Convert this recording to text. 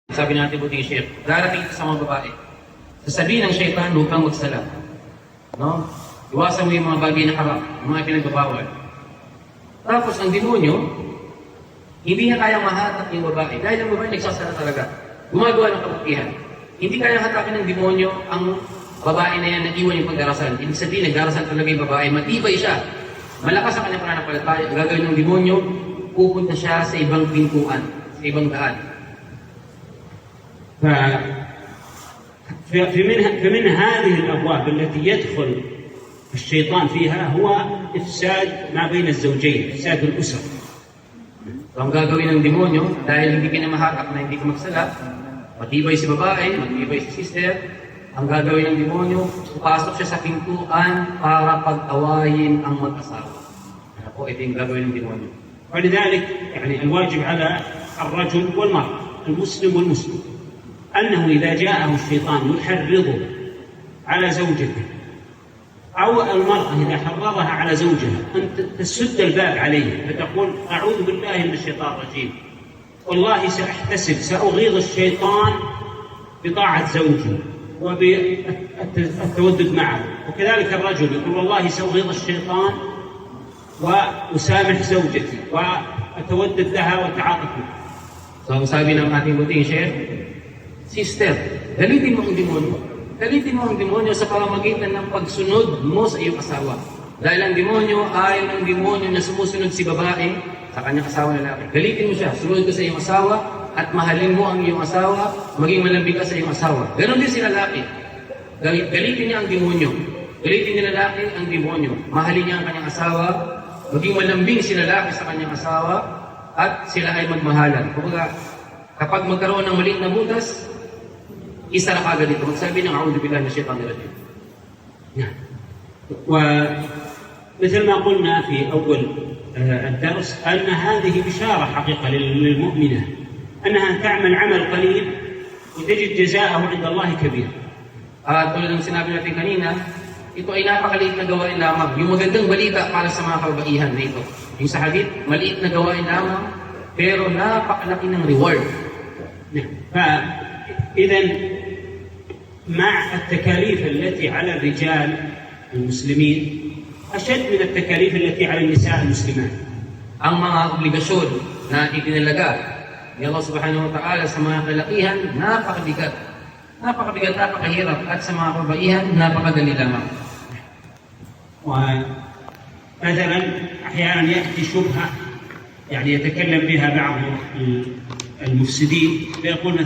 Sabi natin buting share, darating ito sa mga babae. Sasabihin ng syaitan, huwag kang magsala. No? Iwasan mo yung mga bagay na haram, yung mga pinagbabawal. Tapos ang demonyo, hindi niya kayang mahatak yung babae. Dahil ang babae nagsasala talaga. Gumagawa ng kabutihan. Hindi kayang hatakin ng demonyo ang babae na yan na iwan yung pagdarasal. Ibig sabihin, nagdarasal talaga yung babae. Matibay siya. Malakas ang kanyang pananampalataya. Ang gagawin ng demonyo, pupunta siya sa ibang pintuan, sa ibang daan. فمن هذه الأبواب التي يدخل الشيطان فيها هو إفساد ما بين الزوجين، إفساد الأسر. So, ang gagawin ng demonyo, dahil hindi ka na mahatak na hindi ka magsala, matibay si babae, matibay si sister, ang gagawin ng demonyo, pasok siya sa pintuan para pag-awayin ang mag-asawa. Ano po, ito yung gagawin ng demonyo. ولذلك يعني الواجب على الرجل والمرأة المسلم والمسلم أنه إذا جاءه الشيطان يحرضه على زوجته أو المرأة إذا حرضها على زوجها أن تسد الباب عليه فتقول أعوذ بالله من الشيطان الرجيم والله سأحتسب سأغيظ الشيطان بطاعة زوجي وبالتودد معه وكذلك الرجل يقول والله سأغيظ الشيطان وأسامح زوجتي وأتودد لها وأتعاطف معها. So, ang sabi ng ating buting share, sister, galitin mo ang demonyo. Galitin mo ang demonyo sa pamamagitan ng pagsunod mo sa iyong asawa. Dahil ang demonyo, ayaw ng demonyo na sumusunod si babae sa kanyang asawa na lalaki. Galitin mo siya, sunod ka sa iyong asawa at mahalin mo ang iyong asawa, maging malambing ka sa iyong asawa. Ganon din si lalaki. Galitin niya ang demonyo. Galitin ni lalaki ang demonyo. Mahalin niya ang kanyang asawa, maging malambing si lalaki sa kanyang asawa at sila ay magmahalan. Kapag magkaroon ng maliit na butas, isa na kagad ito. Magsabi ng a'udhu billahi minash shaitanir rajim. ومثل ما قلنا في أول الدرس أن هذه بشارة حقيقة للمؤمنة أنها تعمل عمل قليل وتجد جزاءه عند الله كبير. Tulad ng sinabi natin kanina, ito ay napakaliit na gawain lamang. Yung magandang balita para sa mga kababaihan na ito. Yung sa hadith, maliit na gawain lamang, pero napakalaki ng reward. فإذا مع التكاليف التي على الرجال المسلمين أشد من التكاليف التي على النساء المسلمات. Ang mga obligasyon na itinalaga ni Allah subhanahu wa ta'ala sa mga kalakihan, napakabigat. Napakabigat, napakahirap. At sa mga kababaihan, napakadali lamang. ومثلا أحيانا يأتي شبهة يعني يتكلم بها بعض المفسدين فيقول مثلا